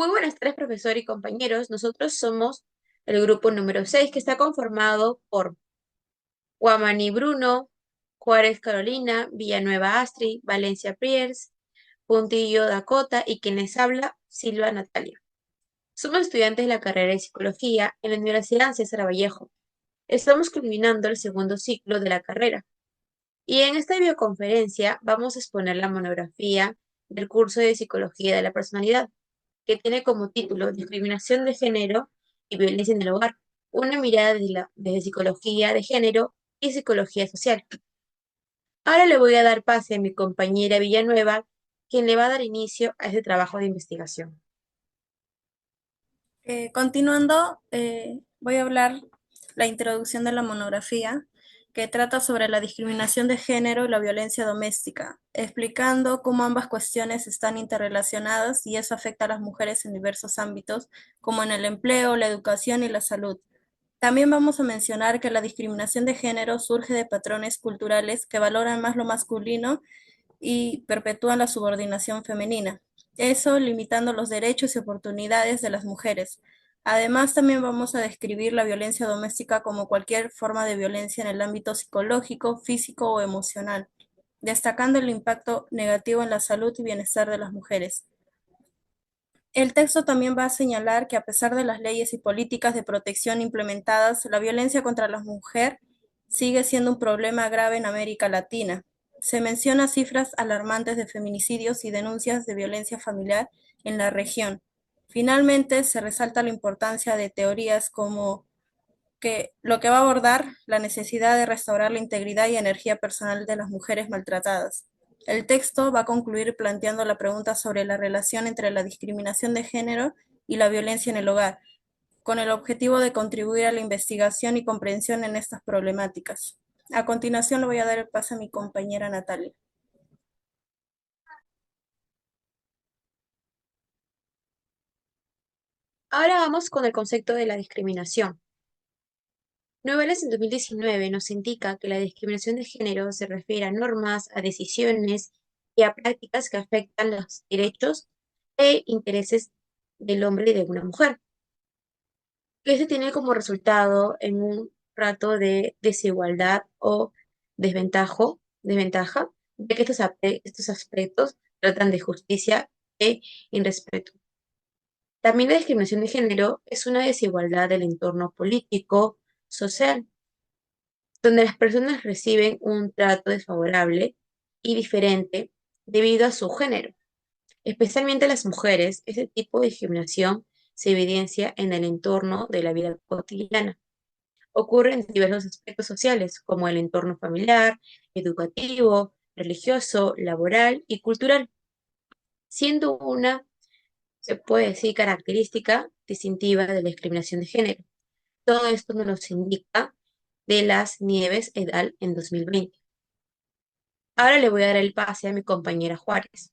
Muy buenas tardes, profesor y compañeros. Nosotros somos el grupo número 6, que está conformado por Guamani Bruno, Juárez Carolina, Villanueva Astrid, Valencia Priers, Puntillo Dakota y quien les habla, Silva Natalia. Somos estudiantes de la carrera de Psicología en la Universidad César Vallejo. Estamos culminando el segundo ciclo de la carrera y en esta videoconferencia vamos a exponer la monografía del curso de Psicología de la Personalidad, que tiene como título Discriminación de género y violencia en el hogar, una mirada desde psicología de género y psicología social. Ahora le voy a dar pase a mi compañera Villanueva, quien le va a dar inicio a este trabajo de investigación. Continuando, voy a hablar la introducción de la monografía que trata sobre la discriminación de género y la violencia doméstica, explicando cómo ambas cuestiones están interrelacionadas y eso afecta a las mujeres en diversos ámbitos, como en el empleo, la educación y la salud. También vamos a mencionar que la discriminación de género surge de patrones culturales que valoran más lo masculino y perpetúan la subordinación femenina, eso limitando los derechos y oportunidades de las mujeres. Además, también vamos a describir la violencia doméstica como cualquier forma de violencia en el ámbito psicológico, físico o emocional, destacando el impacto negativo en la salud y bienestar de las mujeres. El texto también va a señalar que a pesar de las leyes y políticas de protección implementadas, la violencia contra la mujer sigue siendo un problema grave en América Latina. Se menciona cifras alarmantes de feminicidios y denuncias de violencia familiar en la región. Finalmente, se resalta la importancia de teorías como que lo que va a abordar la necesidad de restaurar la integridad y energía personal de las mujeres maltratadas. El texto va a concluir planteando la pregunta sobre la relación entre la discriminación de género y la violencia en el hogar, con el objetivo de contribuir a la investigación y comprensión en estas problemáticas. A continuación le voy a dar el paso a mi compañera Natalia. Ahora vamos con el concepto de la discriminación. Novelas en 2019 nos indica que la discriminación de género se refiere a normas, a decisiones y a prácticas que afectan los derechos e intereses del hombre y de una mujer, que se tiene como resultado en un rato de desigualdad o desventaja, de que estos aspectos tratan de justicia e irrespeto. También la discriminación de género es una desigualdad del entorno político, social, donde las personas reciben un trato desfavorable y diferente debido a su género. Especialmente las mujeres, este tipo de discriminación se evidencia en el entorno de la vida cotidiana. Ocurre en diversos aspectos sociales, como el entorno familiar, educativo, religioso, laboral y cultural, siendo una, se puede decir, característica distintiva de la discriminación de género. Todo esto nos lo indica de las Nieves et al. En 2020. Ahora le voy a dar el pase a mi compañera Juárez.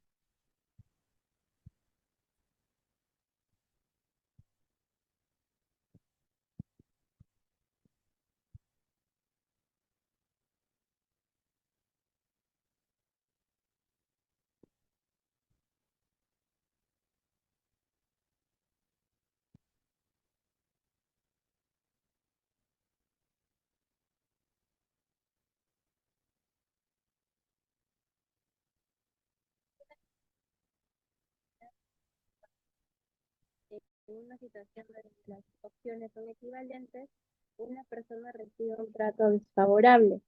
En una situación donde las opciones son equivalentes, una persona recibe un trato desfavorable.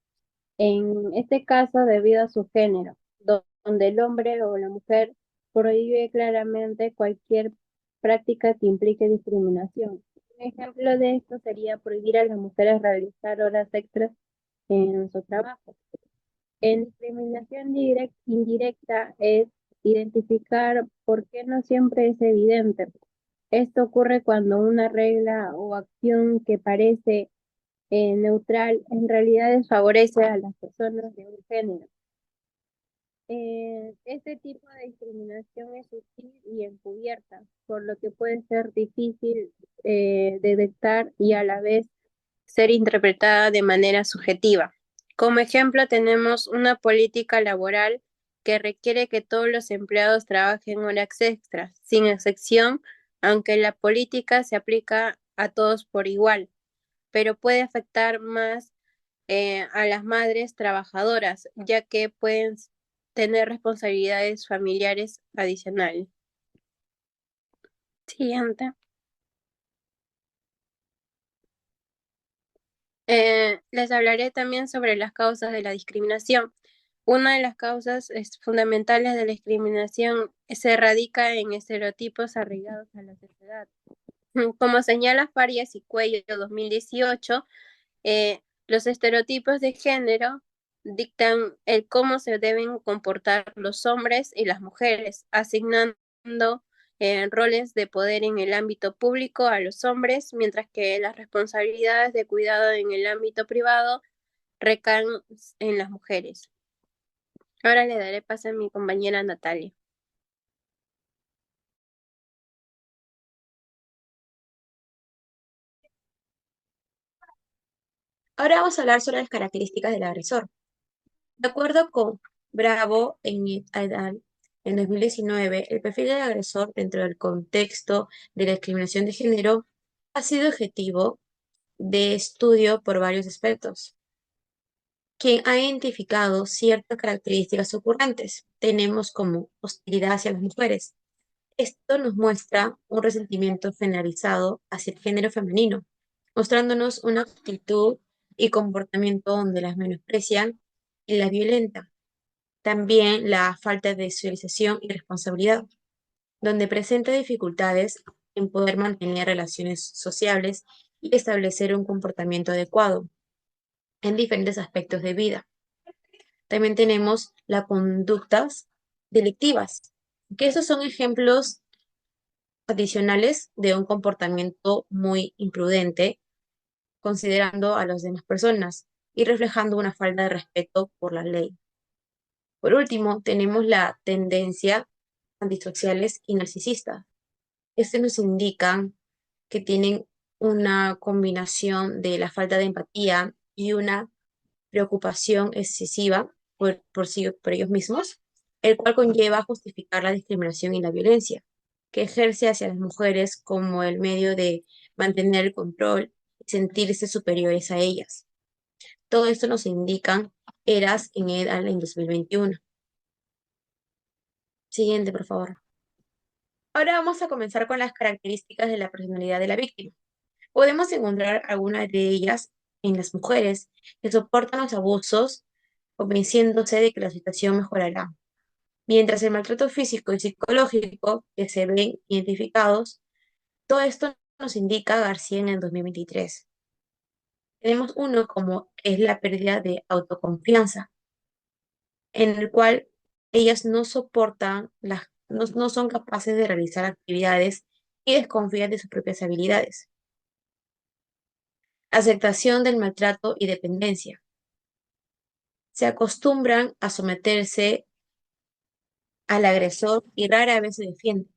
En este caso, debido a su género, donde el hombre o la mujer prohíbe claramente cualquier práctica que implique discriminación. Un ejemplo de esto sería prohibir a las mujeres realizar horas extras en su trabajo. En discriminación indirecta es identificar por qué no siempre es evidente. Esto ocurre cuando una regla o acción que parece neutral en realidad desfavorece a las personas de un género. Este tipo de discriminación es sutil y encubierta, por lo que puede ser difícil detectar y a la vez ser interpretada de manera subjetiva. Como ejemplo, tenemos una política laboral que requiere que todos los empleados trabajen horas extras, sin excepción, aunque la política se aplica a todos por igual, pero puede afectar más a las madres trabajadoras, ya que pueden tener responsabilidades familiares adicionales. Siguiente. Les hablaré también sobre las causas de la discriminación. Una de las causas fundamentales de la discriminación se radica en estereotipos arraigados a la sociedad. Como señala Farias y Cuello 2018, los estereotipos de género dictan el cómo se deben comportar los hombres y las mujeres, asignando roles de poder en el ámbito público a los hombres, mientras que las responsabilidades de cuidado en el ámbito privado recaen en las mujeres. Ahora le daré paso a mi compañera Natalia. Ahora vamos a hablar sobre las características del agresor. De acuerdo con Bravo et al. En 2019, el perfil del agresor dentro del contexto de la discriminación de género ha sido objetivo de estudio por varios expertos, quien ha identificado ciertas características ocurrentes. Tenemos como hostilidad hacia las mujeres. Esto nos muestra un resentimiento generalizado hacia el género femenino, mostrándonos una actitud y comportamiento donde las menosprecian y las violentan. También la falta de socialización y responsabilidad, donde presenta dificultades en poder mantener relaciones sociables y establecer un comportamiento adecuado en diferentes aspectos de vida. También tenemos las conductas delictivas, que esos son ejemplos adicionales de un comportamiento muy imprudente, considerando a las demás personas y reflejando una falta de respeto por la ley. Por último, tenemos la tendencia antisociales y narcisistas. Nos indican que tienen una combinación de la falta de empatía y una preocupación excesiva por ellos mismos, el cual conlleva a justificar la discriminación y la violencia que ejerce hacia las mujeres como el medio de mantener el control y sentirse superiores a ellas. Todo esto nos indican Eras en EDAL en 2021. Siguiente, por favor. Ahora vamos a comenzar con las características de la personalidad de la víctima. Podemos encontrar algunas de ellas en las mujeres que soportan los abusos convenciéndose de que la situación mejorará, mientras el maltrato físico y psicológico que se ven identificados, todo esto nos indica García en el 2023. Tenemos uno como es la pérdida de autoconfianza, en el cual ellas no soportan, no son capaces de realizar actividades y desconfían de sus propias habilidades. Aceptación del maltrato y dependencia. Se acostumbran a someterse al agresor y rara vez se defienden.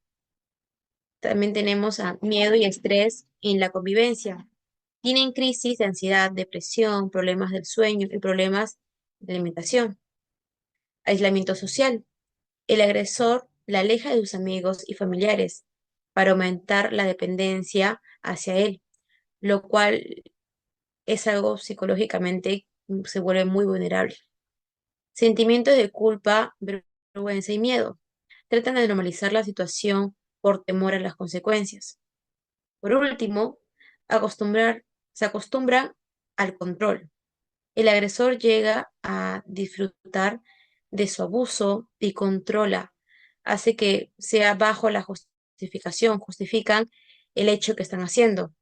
También tenemos a miedo y estrés en la convivencia. Tienen crisis de ansiedad, depresión, problemas del sueño y problemas de alimentación. Aislamiento social. El agresor la aleja de sus amigos y familiares para aumentar la dependencia hacia él, lo cual es algo psicológicamente se vuelve muy vulnerable. Sentimientos de culpa, vergüenza y miedo. Tratan de normalizar la situación por temor a las consecuencias. Por último, se acostumbran al control. El agresor llega a disfrutar de su abuso y controla, hace que sea bajo la justificación, justifican el hecho que están haciendo.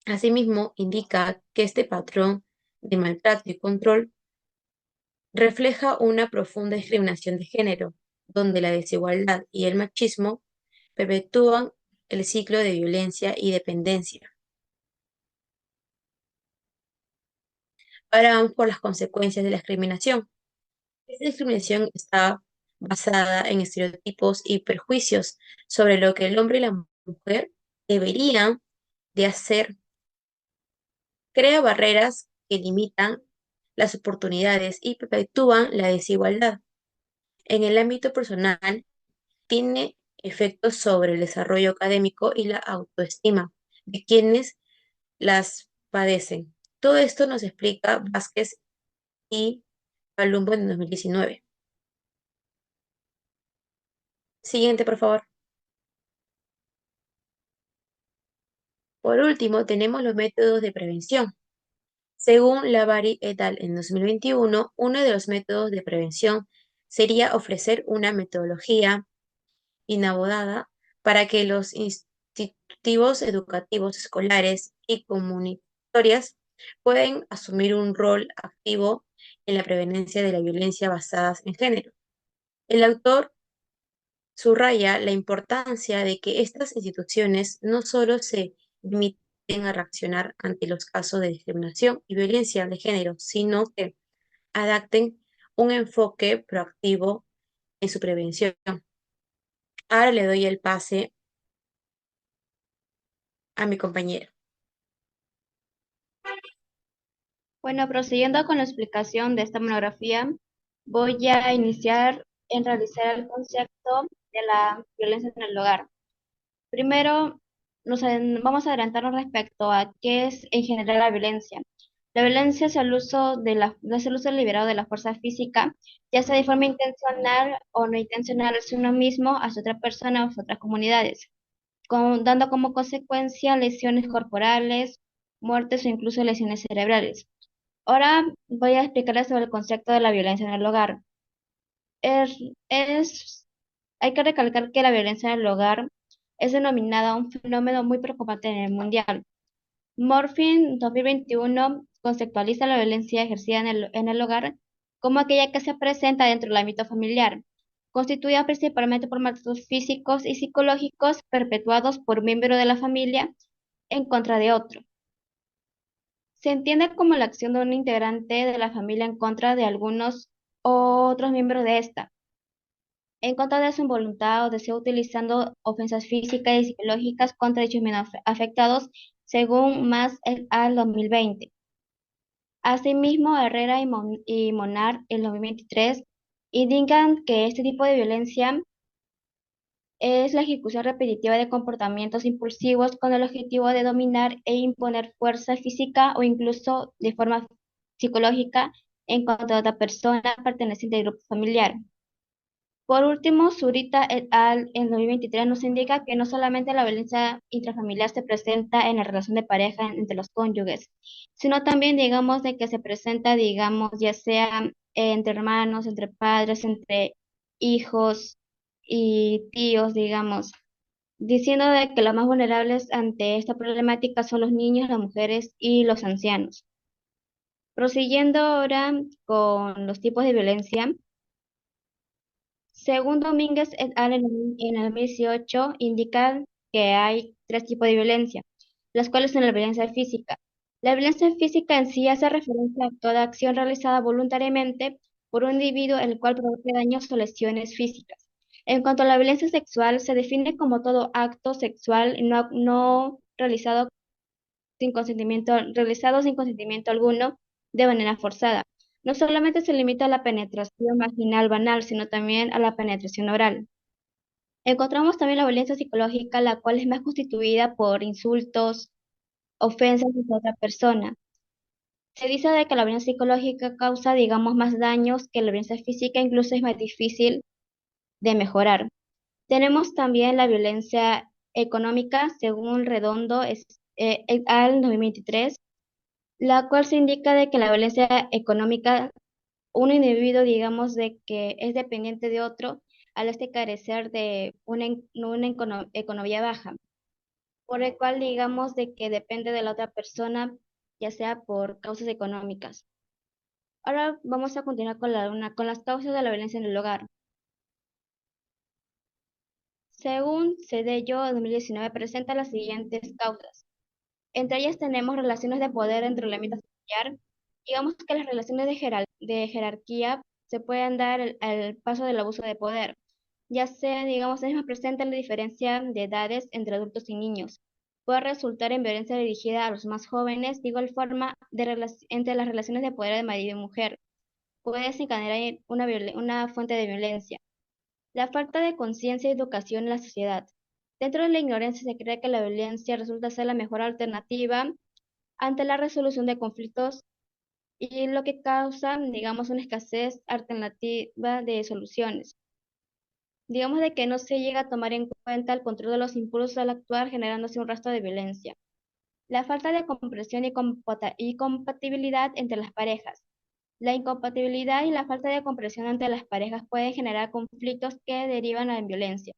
Asimismo, indica que este patrón de maltrato y control refleja una profunda discriminación de género, donde la desigualdad y el machismo perpetúan el ciclo de violencia y dependencia. Ahora vamos por las consecuencias de la discriminación. Esta discriminación está basada en estereotipos y prejuicios sobre lo que el hombre y la mujer deberían de hacer. Crea barreras que limitan las oportunidades y perpetúan la desigualdad. En el ámbito personal, tiene efectos sobre el desarrollo académico y la autoestima de quienes las padecen. Todo esto nos explica Vázquez y Palumbo en 2019. Siguiente, por favor. Por último, tenemos los métodos de prevención. Según Lavari et al. En 2021, uno de los métodos de prevención sería ofrecer una metodología inabordada para que los institutivos educativos escolares y comunitarias puedan asumir un rol activo en la preveniencia de la violencia basada en género. El autor subraya la importancia de que estas instituciones no solo se limiten a reaccionar ante los casos de discriminación y violencia de género, sino que adapten un enfoque proactivo en su prevención. Ahora le doy el pase a mi compañero. Bueno, prosiguiendo con la explicación de esta monografía, voy a iniciar en realizar el concepto de la violencia en el hogar. Primero, vamos a adelantarnos respecto a qué es en general la violencia. La violencia es es el uso deliberado de la fuerza física, ya sea de forma intencional o no intencional hacia uno mismo, hacia otra persona o hacia otras comunidades, dando como consecuencia lesiones corporales, muertes o incluso lesiones cerebrales. Ahora voy a explicarles sobre el concepto de la violencia en el hogar. Es, es- Hay que recalcar que la violencia en el hogar es denominada un fenómeno muy preocupante en el mundial. Morphin 2021 conceptualiza la violencia ejercida en el hogar como aquella que se presenta dentro del ámbito familiar, constituida principalmente por maltratos físicos y psicológicos perpetuados por miembro de la familia en contra de otro. Se entiende como la acción de un integrante de la familia en contra de algunos otros miembros de esta, en contra de su voluntad o deseo, utilizando ofensas físicas y psicológicas contra dichos menos afectados, según Más et al. 2020. Asimismo, Herrera y Monar en 2023 indican que este tipo de violencia es la ejecución repetitiva de comportamientos impulsivos con el objetivo de dominar e imponer fuerza física o incluso de forma psicológica en contra de otra persona perteneciente al grupo familiar. Por último, Zurita et al. En 2023 nos indica que no solamente la violencia intrafamiliar se presenta en la relación de pareja entre los cónyuges, sino también, digamos, de que se presenta, digamos, ya sea entre hermanos, entre padres, entre hijos y tíos, digamos, diciendo de que los más vulnerables ante esta problemática son los niños, las mujeres y los ancianos. Prosiguiendo ahora con los tipos de violencia. Según Domínguez et al. En el 2018, indican que hay tres tipos de violencia, las cuales son la violencia física. La violencia física en sí hace referencia a toda acción realizada voluntariamente por un individuo el cual provoque daños o lesiones físicas. En cuanto a la violencia sexual, se define como todo acto sexual no realizado sin consentimiento alguno de manera forzada. No solamente se limita a la penetración vaginal banal, sino también a la penetración oral. Encontramos también la violencia psicológica, la cual es más constituida por insultos, ofensas hacia otra persona. Se dice de que la violencia psicológica causa, digamos, más daños que la violencia física, incluso es más difícil de mejorar. Tenemos también la violencia económica, según Redondo et al. 2023, la cual se indica de que la violencia económica, un individuo, digamos, de que es dependiente de otro, al este carecer de una economía baja, por el cual, digamos, de que depende de la otra persona, ya sea por causas económicas. Ahora vamos a continuar con las causas de la violencia en el hogar. Según Cedello 2019 presenta las siguientes causas. Entre ellas tenemos relaciones de poder entre el ámbito familiar. Digamos que las relaciones de jerarquía se pueden dar al paso del abuso de poder, ya sea, digamos, es más presente la diferencia de edades entre adultos y niños. Puede resultar en violencia dirigida a los más jóvenes, de igual forma, entre las relaciones de poder de marido y mujer. Puede desencadenar una fuente de violencia. La falta de conciencia y educación en la sociedad. Dentro de la ignorancia se cree que la violencia resulta ser la mejor alternativa ante la resolución de conflictos y lo que causa, digamos, una escasez alternativa de soluciones. Digamos de que no se llega a tomar en cuenta el control de los impulsos al actuar, generándose un rastro de violencia. La falta de comprensión y compatibilidad entre las parejas. La incompatibilidad y la falta de comprensión entre las parejas pueden generar conflictos que derivan en violencia.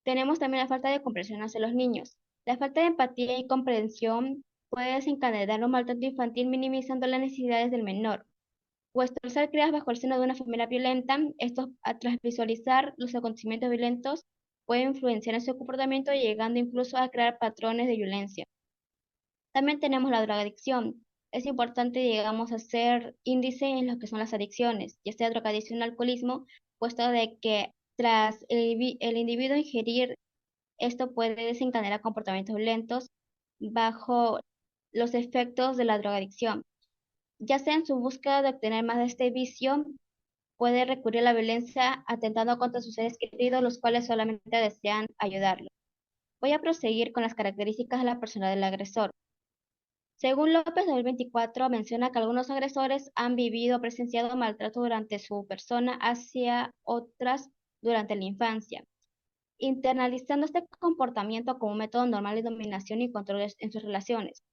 Tenemos también la falta de comprensión hacia los niños. La falta de empatía y comprensión puede desencadenar un maltrato infantil minimizando las necesidades del menor. Puesto al ser criadas bajo el seno de una familia violenta, estos, tras visualizar los acontecimientos violentos, pueden influenciar en su comportamiento, llegando incluso a crear patrones de violencia. También tenemos la drogadicción. Es importante, digamos, hacer índice en lo que son las adicciones, ya sea drogadicción o alcoholismo, puesto de que tras el individuo ingerir esto puede desencadenar comportamientos violentos bajo los efectos de la drogadicción. Ya sea en su búsqueda de obtener más de este vicio, puede recurrir a la violencia atentando contra sus seres queridos, los cuales solamente desean ayudarlo. Voy a proseguir con las características de la persona del agresor. Según López 2024, menciona que algunos agresores han vivido o presenciado maltrato durante su persona hacia otras durante la infancia, internalizando este comportamiento como un método normal de dominación y control en sus relaciones.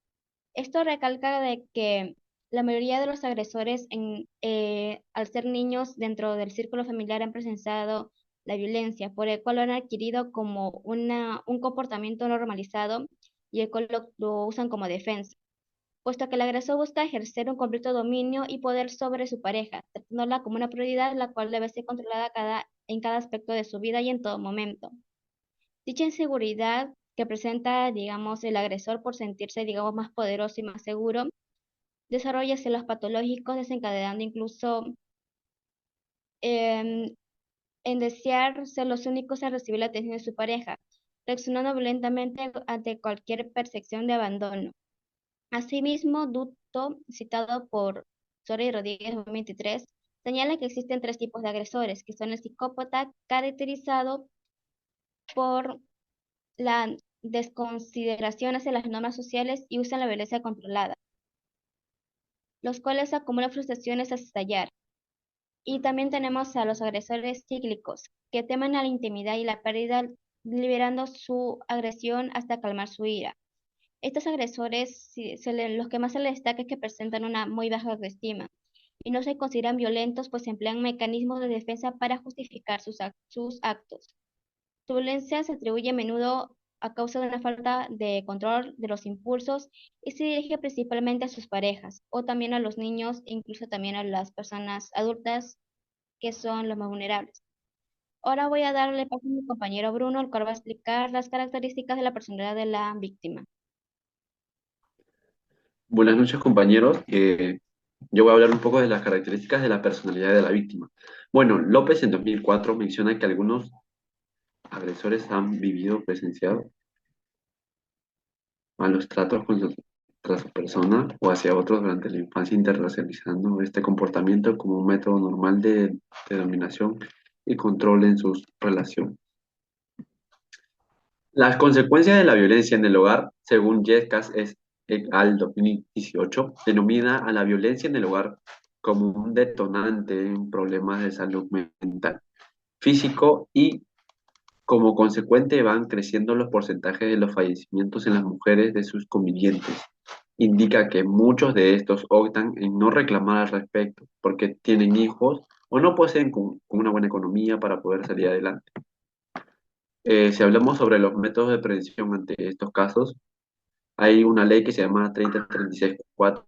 Esto recalca de que la mayoría de los agresores, al ser niños dentro del círculo familiar, han presenciado la violencia, por el cual lo han adquirido como un comportamiento normalizado y el cual lo usan como defensa, puesto que el agresor busca ejercer un completo dominio y poder sobre su pareja, tratándola como una prioridad la cual debe ser controlada en cada aspecto de su vida y en todo momento. Dicha inseguridad que presenta, digamos, el agresor por sentirse, digamos, más poderoso y más seguro, desarrolla celos patológicos, desencadenando incluso em, en desear ser los únicos a recibir la atención de su pareja, reaccionando violentamente ante cualquier percepción de abandono. Asimismo, Dutto, citado por Soria y Rodríguez 2023, señala que existen tres tipos de agresores, que son el psicópata, caracterizado por la desconsideración hacia las normas sociales y usan la violencia controlada, los cuales acumulan frustraciones hasta estallar. Y también tenemos a los agresores cíclicos, que temen a la intimidad y la pérdida, liberando su agresión hasta calmar su ira. Estos agresores, los que más se les destaca es que presentan una muy baja autoestima y no se consideran violentos, pues emplean mecanismos de defensa para justificar sus actos. Su violencia se atribuye a menudo a causa de una falta de control de los impulsos y se dirige principalmente a sus parejas o también a los niños, incluso también a las personas adultas que son los más vulnerables. Ahora voy a darle paso a mi compañero Bruno, el cual va a explicar las características de la personalidad de la víctima. Buenas noches, compañeros. Yo voy a hablar un poco de las características de la personalidad de la víctima. Bueno, López en 2004 menciona que algunos agresores han vivido, presenciado malos tratos contra su persona o hacia otros durante la infancia, internacionalizando este comportamiento como un método normal de dominación y control en sus relaciones. Las consecuencias de la violencia en el hogar, según Yescas et al. 2018, denomina a la violencia en el hogar como un detonante en problemas de salud mental, físico y como consecuente van creciendo los porcentajes de los fallecimientos en las mujeres de sus convivientes. Indica que muchos de estos optan en no reclamar al respecto porque tienen hijos o no poseen con una buena economía para poder salir adelante. Si hablamos sobre los métodos de prevención ante estos casos, hay una ley que se llama 3036-4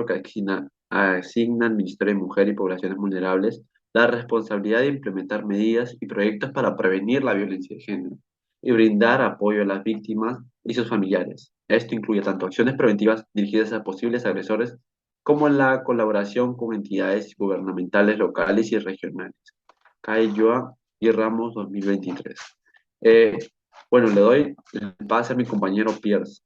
que asigna al Ministerio de Mujer y Poblaciones Vulnerables la responsabilidad de implementar medidas y proyectos para prevenir la violencia de género y brindar apoyo a las víctimas y sus familiares. Esto incluye tanto acciones preventivas dirigidas a posibles agresores como la colaboración con entidades gubernamentales locales y regionales. Cayoa y Ramos 2023. Eh, bueno, le doy el pase a mi compañero Pierce.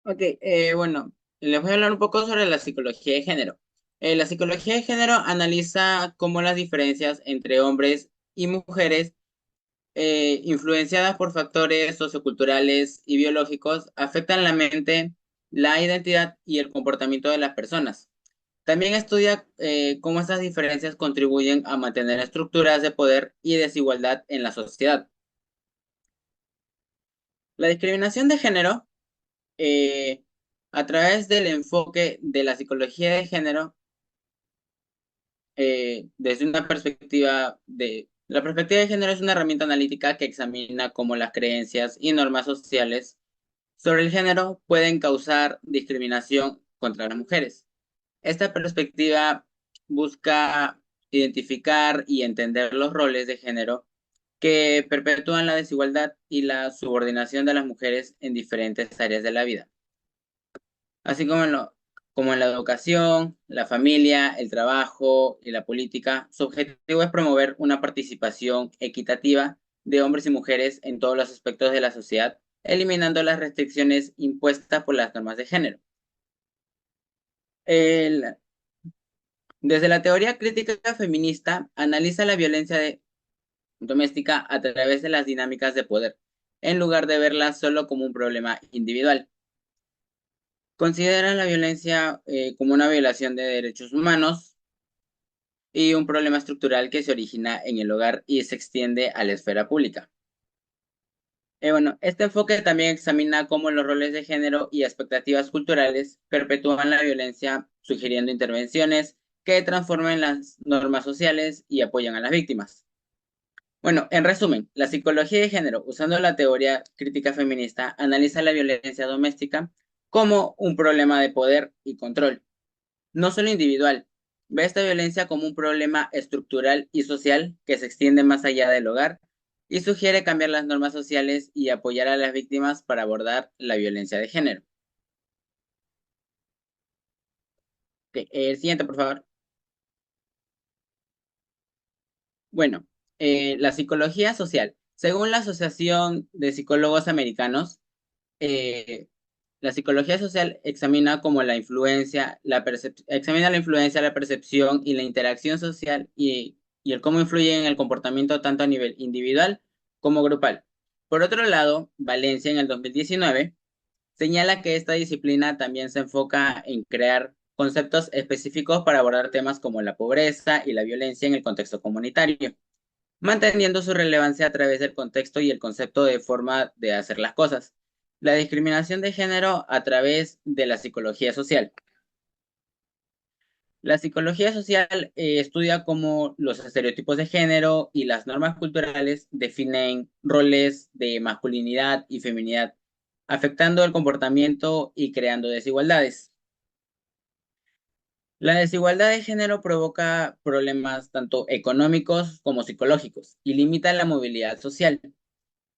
Ok, bueno, les voy a hablar un poco sobre la psicología de género. La psicología de género analiza cómo las diferencias entre hombres y mujeres, influenciadas por factores socioculturales y biológicos, afectan la mente, la identidad y el comportamiento de las personas. También estudia cómo estas diferencias contribuyen a mantener estructuras de poder y desigualdad en la sociedad. La discriminación de género, eh, a través del enfoque de la psicología de género, desde una perspectiva de... La perspectiva de género es una herramienta analítica que examina cómo las creencias y normas sociales sobre el género pueden causar discriminación contra las mujeres. Esta perspectiva busca identificar y entender los roles de género que perpetúan la desigualdad y la subordinación de las mujeres en diferentes áreas de la vida, así como en la educación, la familia, el trabajo y la política. Su objetivo es promover una participación equitativa de hombres y mujeres en todos los aspectos de la sociedad, eliminando las restricciones impuestas por las normas de género. Desde la teoría crítica feminista, analiza la violencia doméstica a través de las dinámicas de poder, en lugar de verla solo como un problema individual. Considera la violencia como una violación de derechos humanos y un problema estructural que se origina en el hogar y se extiende a la esfera pública. Este enfoque también examina cómo los roles de género y expectativas culturales perpetúan la violencia, sugiriendo intervenciones que transformen las normas sociales y apoyan a las víctimas. En resumen, la psicología de género, usando la teoría crítica feminista, analiza la violencia doméstica como un problema de poder y control, no solo individual. Ve esta violencia como un problema estructural y social que se extiende más allá del hogar y sugiere cambiar las normas sociales y apoyar a las víctimas para abordar la violencia de género. El siguiente, por favor. La psicología social. Según la Asociación de Psicólogos Americanos, la psicología social examina como la influencia, examina la influencia, la percepción y la interacción social y el cómo influye en el comportamiento tanto a nivel individual como grupal. Por otro lado, Valencia en el 2019 señala que esta disciplina también se enfoca en crear conceptos específicos para abordar temas como la pobreza y la violencia en el contexto comunitario, manteniendo su relevancia a través del contexto y el concepto de forma de hacer las cosas. La discriminación de género a través de la psicología social. La psicología social estudia cómo los estereotipos de género y las normas culturales definen roles de masculinidad y feminidad, afectando el comportamiento y creando desigualdades. La desigualdad de género provoca problemas tanto económicos como psicológicos y limita la movilidad social.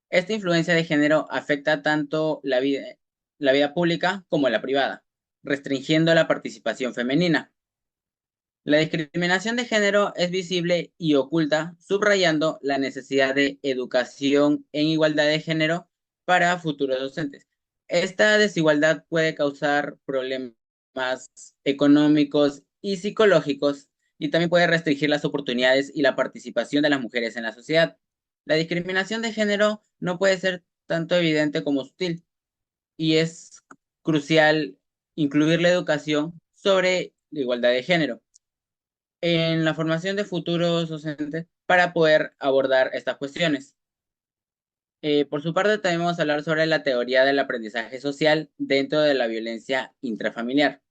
Esta influencia de género afecta tanto la vida pública como la privada, restringiendo la participación femenina. La discriminación de género es visible y oculta, subrayando la necesidad de educación en igualdad de género para futuros docentes. Esta desigualdad puede causar problemas económicos y psicológicos y también puede restringir las oportunidades y la participación de las mujeres en la sociedad. La discriminación de género no puede ser tanto evidente como sutil y es crucial incluir la educación sobre la igualdad de género en la formación de futuros docentes para poder abordar estas cuestiones. Por su parte, también vamos a hablar sobre la teoría del aprendizaje social dentro de la violencia intrafamiliar.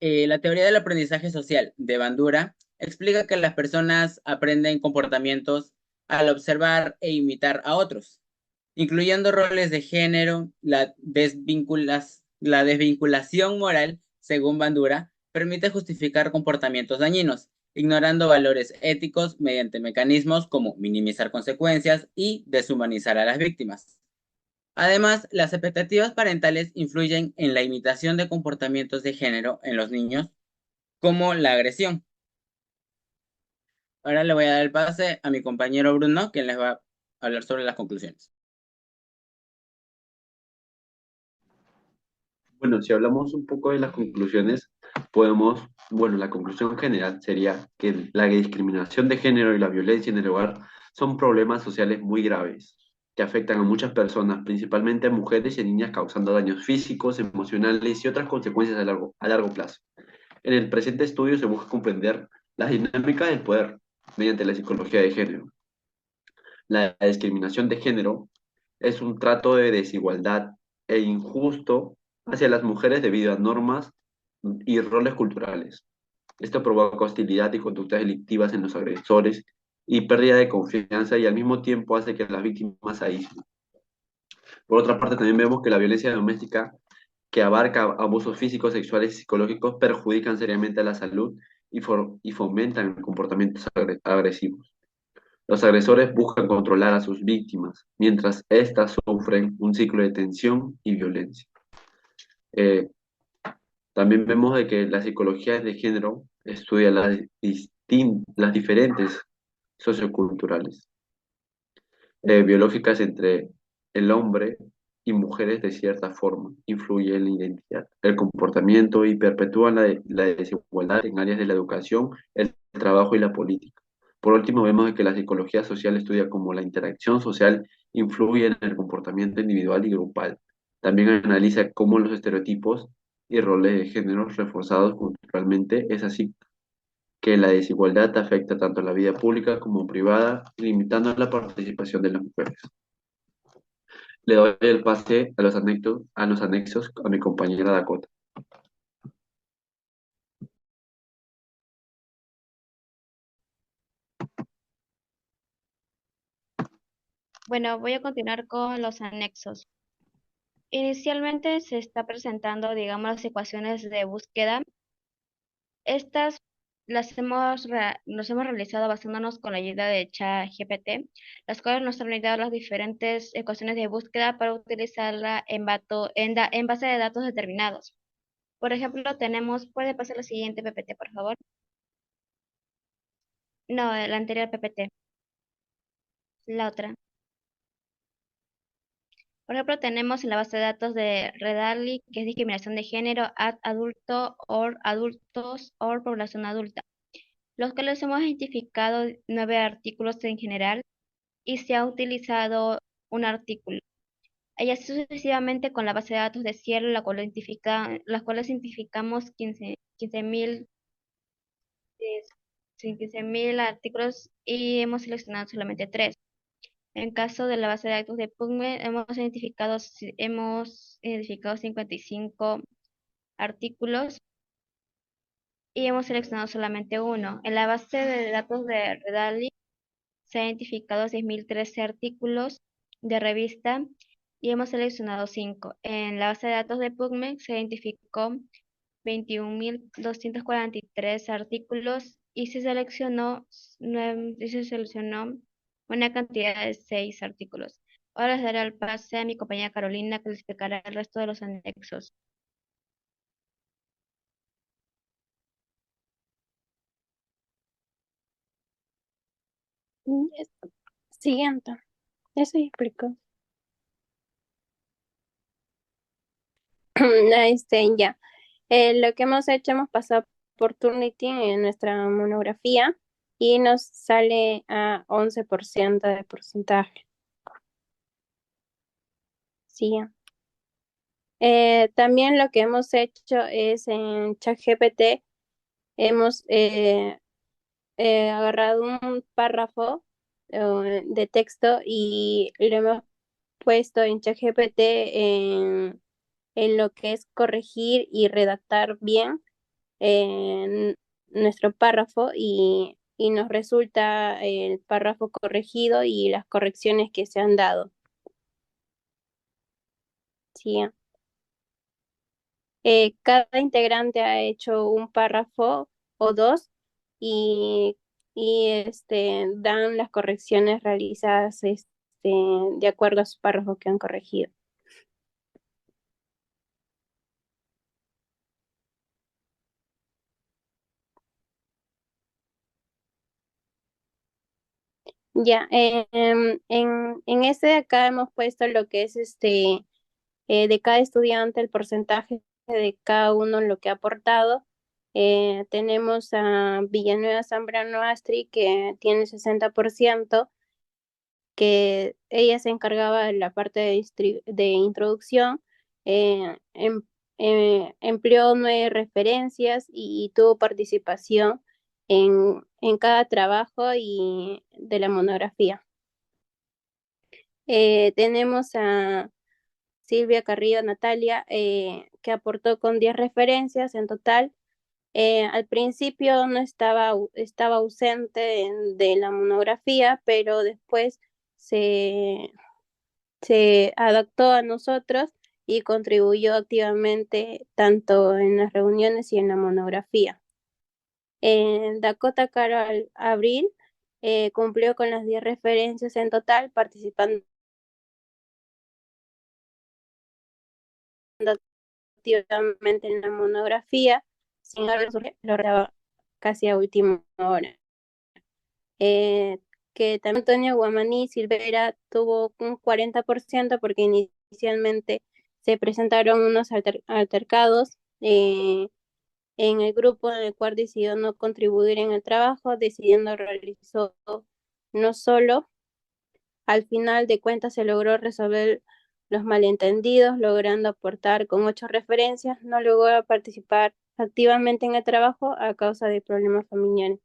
La teoría del aprendizaje social de Bandura explica que las personas aprenden comportamientos al observar e imitar a otros, incluyendo roles de género. La desvinculación moral, según Bandura, permite justificar comportamientos dañinos, ignorando valores éticos mediante mecanismos como minimizar consecuencias y deshumanizar a las víctimas. Además, las expectativas parentales influyen en la imitación de comportamientos de género en los niños, como la agresión. Ahora le voy a dar el pase a mi compañero Bruno, quien les va a hablar sobre las conclusiones. Bueno, si hablamos un poco de las conclusiones, bueno, la conclusión general sería que la discriminación de género y la violencia en el hogar son problemas sociales muy graves que afectan a muchas personas, principalmente a mujeres y a niñas, causando daños físicos, emocionales y otras consecuencias a largo plazo. En el presente estudio se busca comprender las dinámicas del poder mediante la psicología de género. La discriminación de género es un trato de desigualdad e injusto hacia las mujeres debido a normas y roles culturales. Esto provoca hostilidad y conductas delictivas en los agresores y pérdida de confianza y al mismo tiempo hace que las víctimas se aíslen. Por otra parte, también vemos que la violencia doméstica, que abarca abusos físicos, sexuales y psicológicos, perjudican seriamente a la salud y fomentan comportamientos agresivos. Los agresores buscan controlar a sus víctimas, mientras éstas sufren un ciclo de tensión y violencia. Eh, También vemos de que la psicología de género estudia las diferentes socioculturales, biológicas entre el hombre y mujeres de cierta forma, influye en la identidad, el comportamiento y perpetúan la desigualdad en áreas de la educación, el trabajo y la política. Por último, vemos de que la psicología social estudia cómo la interacción social influye en el comportamiento individual y grupal. También analiza cómo los estereotipos y roles de género reforzados culturalmente es así que la desigualdad afecta tanto la vida pública como privada, limitando la participación de las mujeres. Le doy el pase a los anexos a mi compañera Dakota. Bueno, voy a continuar con los anexos. Inicialmente se está presentando, digamos, las ecuaciones de búsqueda. Estas nos hemos realizado basándonos con la ayuda de ChatGPT, las cuales nos han brindado las diferentes ecuaciones de búsqueda para utilizarla en base de datos determinados. Por ejemplo, puede pasar la siguiente PPT, por favor. No, la anterior PPT, la otra. Por ejemplo, tenemos en la base de datos de Redali, que es discriminación de género, adulto, or adultos, or población adulta, los cuales hemos identificado 9 artículos en general y se ha utilizado un artículo. Y así sucesivamente con la base de datos de Cielo, las cuales identificamos 15.000 artículos y hemos seleccionado solamente 3. En caso de la base de datos de PubMed, hemos identificado 55 artículos y hemos seleccionado solamente uno. En la base de datos de Redali se han identificado 6.013 artículos de revista y hemos seleccionado 5. En la base de datos de PubMed se identificó 21.243 artículos y se seleccionó una cantidad de 6 artículos. Ahora les daré el pase a mi compañera Carolina que les explicará el resto de los anexos. Siguiente. Eso ya explicó. Ya. Lo que hemos hecho, hemos pasado por Turnitin en nuestra monografía y nos sale a 11% de porcentaje. Sí. También lo que hemos hecho es en ChatGPT, hemos agarrado un párrafo de texto y lo hemos puesto en ChatGPT en lo que es corregir y redactar bien nuestro párrafo y nos resulta el párrafo corregido y las correcciones que se han dado. Sí. Cada integrante ha hecho un párrafo o dos y, dan las correcciones realizadas de acuerdo a su párrafo que han corregido. Ya, en este de acá hemos puesto lo que es de cada estudiante, el porcentaje de cada uno lo que ha aportado. Tenemos a Villanueva Zambrano Astri, que tiene 60%, que ella se encargaba de la parte de introducción, empleó 9 referencias y tuvo participación en cada trabajo y de la monografía. Tenemos a Silvia Carrillo Natalia, que aportó con 10 referencias en total. Al principio no estaba ausente de la monografía, pero después se, se adaptó a nosotros y contribuyó activamente tanto en las reuniones y en la monografía. Dakota Carol Abril cumplió con las 10 referencias en total, participando activamente en la monografía, sin embargo, lo realizaba casi a última hora. Que también Antonio Guamaní Silvera tuvo un 40% porque inicialmente se presentaron unos altercados en el grupo en el cual decidió no contribuir en el trabajo, decidiendo realizó no solo. Al final de cuentas se logró resolver los malentendidos, logrando aportar con 8 referencias. No logró participar activamente en el trabajo a causa de problemas familiares.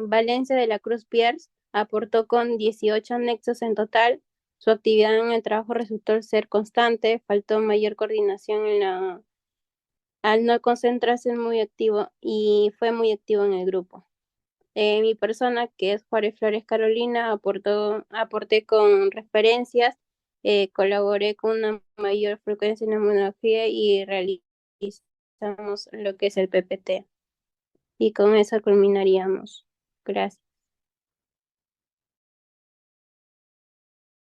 Valencia de la Cruz Pierce aportó con 18 anexos en total. Su actividad en el trabajo resultó ser constante, faltó mayor coordinación al no concentrarse muy activo y fue muy activo en el grupo. Mi persona, que es Juárez Flores Carolina, aporté con referencias, colaboré con una mayor frecuencia en la monografía y realizamos lo que es el PPT. Y con eso culminaríamos. Gracias.